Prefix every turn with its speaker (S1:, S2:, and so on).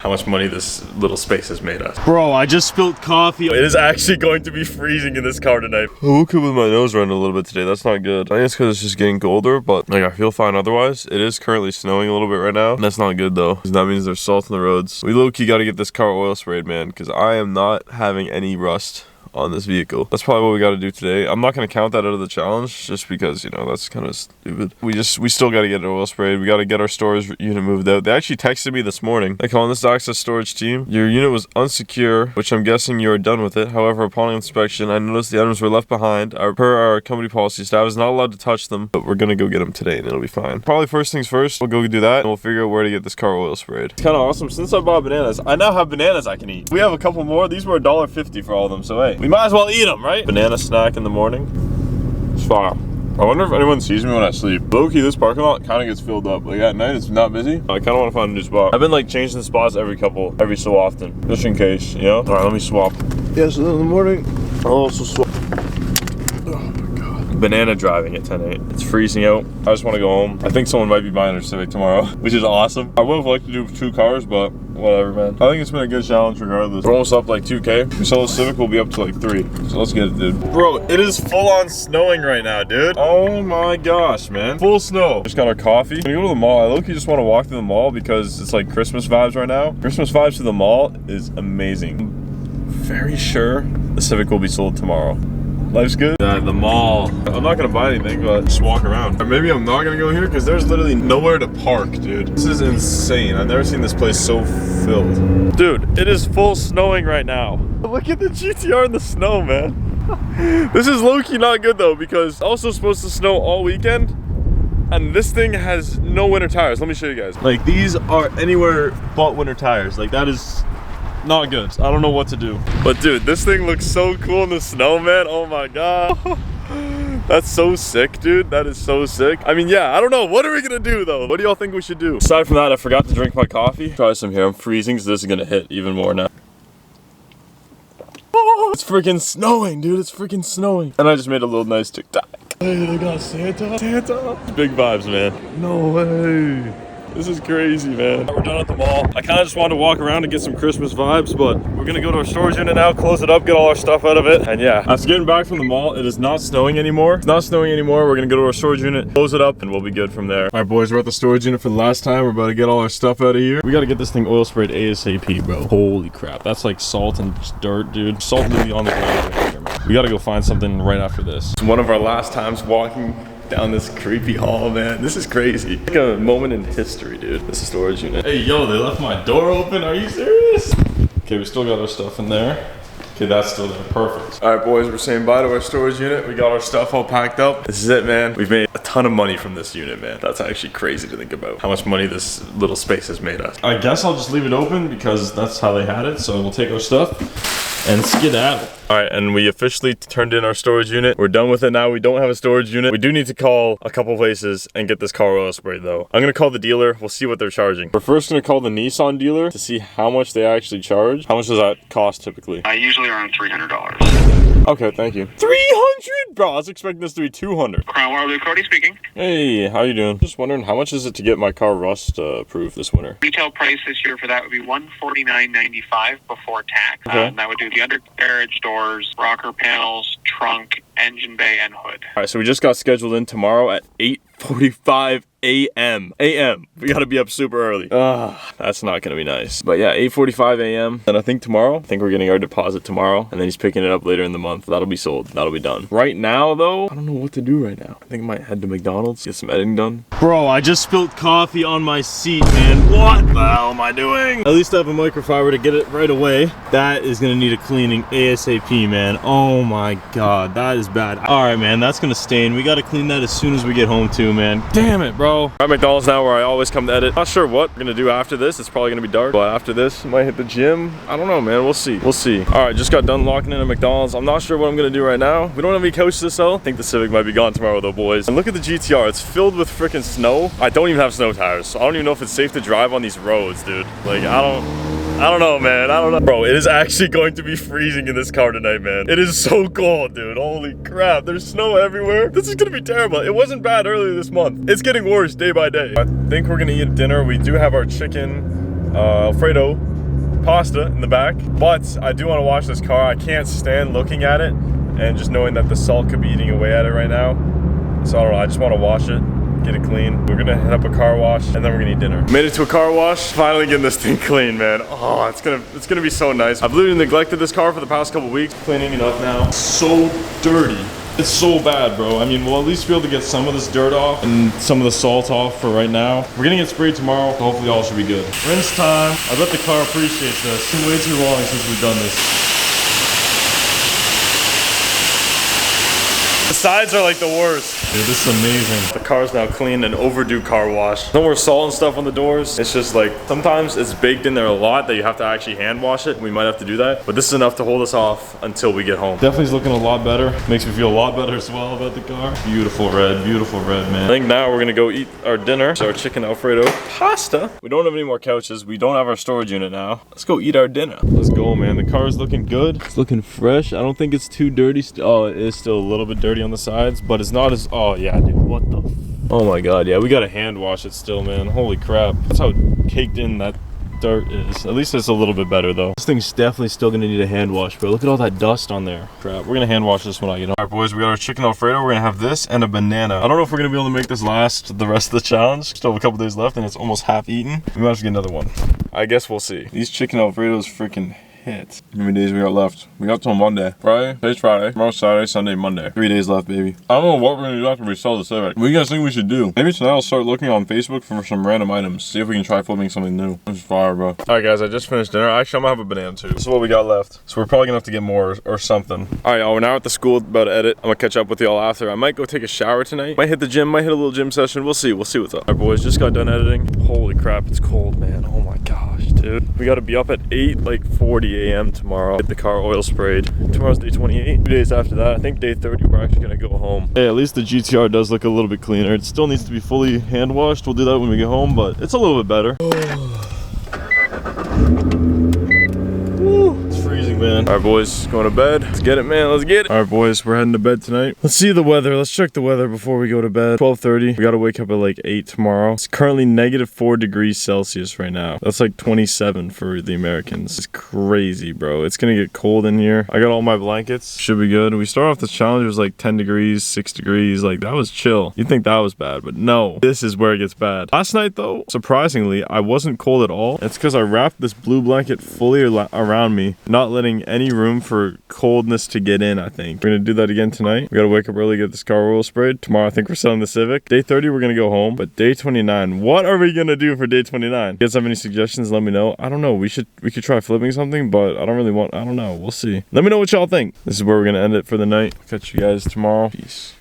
S1: how much money this little space has made us.
S2: Bro, I just spilled coffee.
S1: It is actually going to be freezing in this car tonight. I woke up with my nose running a little bit today. That's not good. I think it's because it's just getting colder, but like I feel fine otherwise. It is currently snowing a little bit right now. And that's not good though, because that means there's salt on the roads. We low-key got to get this car oil sprayed, man, because I am not having any rust on this vehicle. That's probably what we got to do today. I'm not going to count that out of the challenge just because, you know, that's kind of stupid. We still got to get it oil sprayed. We got to get our storage unit moved out. They actually texted me this morning. They call this access storage team. Your unit was unsecure, which I'm guessing you are done with it. However, upon inspection, I noticed the items were left behind. Per our company policy, staff is not allowed to touch them, but we're going to go get them today and it'll be fine. Probably first things first, we'll go do that and we'll figure out where to get this car oil sprayed. It's kind of awesome. Since I bought bananas, I now have bananas I can eat. We have a couple more. These were $1.50 for all of them, so hey, we might as well eat them, right? Banana snack in the morning. It's fire. I wonder if anyone sees me when I sleep. Low-key, this parking lot kind of gets filled up. Like at night, it's not busy. I kind of want to find a new spot. I've been like changing the spots every so often, just in case, you know? All right, let me swap. Yeah, so in the morning, I'll also swap. Oh my God. Banana driving at 10:08. It's freezing out. I just want to go home. I think someone might be buying their Civic tomorrow, which is awesome. I would have liked to do 2 cars, but whatever, man. I think it's been a good challenge regardless. We're almost up like 2K. We sell the Civic, we'll be up to like 3. So let's get it, dude. Bro, it is full on snowing right now, dude. Oh my gosh, man. Full snow. Just got our coffee. When you go to the mall, I low-key just want to walk to the mall because it's like Christmas vibes right now. Christmas vibes to the mall is amazing. I'm very sure the Civic will be sold tomorrow. Life's good. The mall. I'm not gonna buy anything, but just walk around. Or maybe I'm not gonna go here because there's literally nowhere to park, dude. This is insane. I've never seen this place so filled. Dude, it is full snowing right now. Look at the GTR in the snow, man. This is low-key not good though, because it's also supposed to snow all weekend. And this thing has no winter tires. Let me show you guys. Like, these are anywhere but winter tires. Like, that is not good. I don't know what to do. But dude, this thing looks so cool in the snow, man. Oh my God. That's so sick, dude. That is so sick. I mean, yeah, I don't know. What are we gonna do though? What do y'all think we should do? Aside from that, I forgot to drink my coffee. Try some here. I'm freezing, so this is gonna hit even more now. Oh, it's freaking snowing, dude. It's freaking snowing. And I just made a little nice TikTok. Hey, they got Santa. Santa. It's big vibes, man. No way. This is crazy, man. We're done at the mall. I kind of just wanted to walk around and get some Christmas vibes, but we're gonna go to our storage unit now, close it up, get all our stuff out of it. And yeah, after getting back from the mall, it is not snowing anymore. It's not snowing anymore. We're gonna go to our storage unit, close it up, and we'll be good from there. All right, boys, we're at the storage unit for the last time. We're about to get all our stuff out of here. We gotta get this thing oil sprayed ASAP, bro. Holy crap. That's like salt and just dirt, dude. Salt literally on the ground right here, man. We gotta go find something right after this. It's one of our last times walking down this creepy hall, man. This is crazy. Like a moment in history, dude. This is storage unit. Hey, yo, they left my door open. Are you serious? Okay, we still got our stuff in there. Okay, that's still there. Perfect. All right, boys, we're saying bye to our storage unit. We got our stuff all packed up. This is it, man. We've made a ton of money from this unit, man. That's actually crazy to think about. How much money this little space has made us. I guess I'll just leave it open because that's how they had it. So we'll take our stuff and skedaddle. All right, and we officially turned in our storage unit. We're done with it now. We don't have a storage unit. We do need to call a couple places and get this car oil sprayed though. I'm gonna call the dealer. We'll see what they're charging. We're first gonna call the Nissan dealer to see how much they actually charge. How much does that cost typically?
S3: Usually around $300.
S1: Okay, thank you. 300? Bro, I was expecting this to be 200.
S3: Crown Waterloo, Cody speaking.
S1: Hey, how you doing? Just wondering, how much is it to get my car rust proof this winter?
S3: Retail price this year for that would be $149.95 before tax.
S1: Okay.
S3: And that would do the undercarriage doors, rocker panels, trunk, engine bay, and hood.
S1: All right, so we just got scheduled in tomorrow at 8:45 a.m. We gotta be up super early. That's not gonna be nice. But yeah, 8:45 a.m. And I think tomorrow, we're getting our deposit tomorrow, and then he's picking it up later in the month. That'll be sold. That'll be done. Right now, though, I don't know what to do right now. I think I might head to McDonald's, get some editing done.
S2: Bro, I just spilled coffee on my seat, man. What the hell am I doing? At least I have a microfiber to get it right away. That is gonna need a cleaning ASAP, man. Oh my God, that is bad. All right, man, that's gonna stain. We gotta clean that as soon as we get home too, man. Damn it, bro.
S1: I'm at McDonald's now where I always come to edit. Not sure what we're gonna do after this. It's probably gonna be dark, but after this, I might hit the gym. I don't know, man. We'll see. We'll see. All right, just got done locking in at McDonald's. I'm not sure what I'm gonna do right now. We don't have any couches to sell. I think the Civic might be gone tomorrow though, boys. And look at the GTR. It's filled with freaking snow. I don't even have snow tires, so I don't even know if it's safe to drive on these roads, dude. Like, I don't know, man. I don't know. Bro, it is actually going to be freezing in this car tonight, man. It is so cold, dude. Holy crap. There's snow everywhere. This is gonna be terrible. It wasn't bad earlier this month. It's getting worse day by day. I think we're gonna eat dinner. We do have our chicken Alfredo pasta in the back. But I do want to wash this car. I can't stand looking at it and just knowing that the salt could be eating away at it right now. So I don't know, I just want to wash it, get it clean. We're gonna hit up a car wash and then we're gonna eat dinner. Made it to a car wash, finally getting this thing clean, man. Oh, it's gonna be so nice. I've literally neglected this car for the past couple weeks. Cleaning it up now. So dirty. It's so bad, bro. I mean, we'll at least be able to get some of this dirt off and some of the salt off for right now. We're gonna get sprayed tomorrow, so hopefully all should be good. Rinse time. I bet the car appreciates this. It's been way too long since we've done this. The sides are like the worst. Dude, this is amazing. The car's now clean, an overdue car wash. No more salt and stuff on the doors. It's just like, sometimes it's baked in there a lot that you have to actually hand wash it. We might have to do that, but this is enough to hold us off until we get home. Definitely is looking a lot better. Makes me feel a lot better as well about the car. Beautiful red, man. I think now we're gonna go eat our dinner. So our chicken Alfredo pasta. We don't have any more couches. We don't have our storage unit now. Let's go eat our dinner. Let's go, man. The car is looking good. It's looking fresh. I don't think it's too dirty. Oh, it is still a little bit dirty on the sides, but it's not as, oh yeah, dude, what the oh my god, yeah, we gotta hand wash it still, man. Holy crap, that's how caked in that dirt is. At least it's a little bit better though. This thing's definitely still gonna need a hand wash, bro. Look at all that dust on there. Crap, we're gonna hand wash this when I get home. All right, boys, we got our chicken Alfredo. We're gonna have this and a banana. I don't know if we're gonna be able to make this last the rest of the challenge. Still have a couple days left and it's almost half eaten. We might have to get another one. I guess we'll see. These chicken Alfredos freaking hit. How many days we got left? We got till Monday. Friday? Today's Friday. Tomorrow's Saturday, Sunday, Monday. 3 days left, baby. I don't know what we're gonna do after we sell the Civic. What do you guys think we should do? Maybe tonight I'll start looking on Facebook for some random items. See if we can try flipping something new. This is fire, bro. Alright guys, I just finished dinner. Actually, I'm gonna have a banana too. This is what we got left. So we're probably gonna have to get more or something. Alright, y'all, we're now at the school about to edit. I'm gonna catch up with y'all after. I might go take a shower tonight. Might hit the gym, might hit a little gym session. We'll see what's up. Alright boys, just got done editing. Holy crap, it's cold, man. Oh my gosh, dude. We gotta be up at 8:40 a.m. tomorrow. Get the car oil sprayed. Tomorrow's day 28. 2 days after that, I think day 30, we're actually gonna go home. Hey, at least the GTR does look a little bit cleaner. It still needs to be fully hand washed. We'll do that when we get home, but it's a little bit better. It's freezing, man. All right, boys, going to bed. Let's get it, man. Let's get it. All right, boys, we're heading to bed tonight. Let's see the weather. Let's check the weather before we go to bed. 12:30. We got to wake up at like 8 tomorrow. It's currently -4 degrees Celsius right now. That's like 27 for the Americans. It's crazy, bro. It's gonna get cold in here. I got all my blankets. Should be good. We start off this challenge. It was like 10 degrees, 6 degrees. Like, that was chill. You'd think that was bad, but no. This is where it gets bad. Last night, though, surprisingly, I wasn't cold at all. It's because I wrapped this blue blanket fully around me, not letting any room for coldness to get in, I think. We're gonna do that again tonight. We gotta wake up early, get this car oil sprayed. Tomorrow, I think we're selling the Civic. Day 30, we're gonna go home. But day 29, what are we gonna do for day 29? You guys have any suggestions? Let me know. I don't know. We could try flipping something, but I don't know. We'll see. Let me know what y'all think. This is where we're gonna end it for the night. Catch you guys tomorrow. Peace.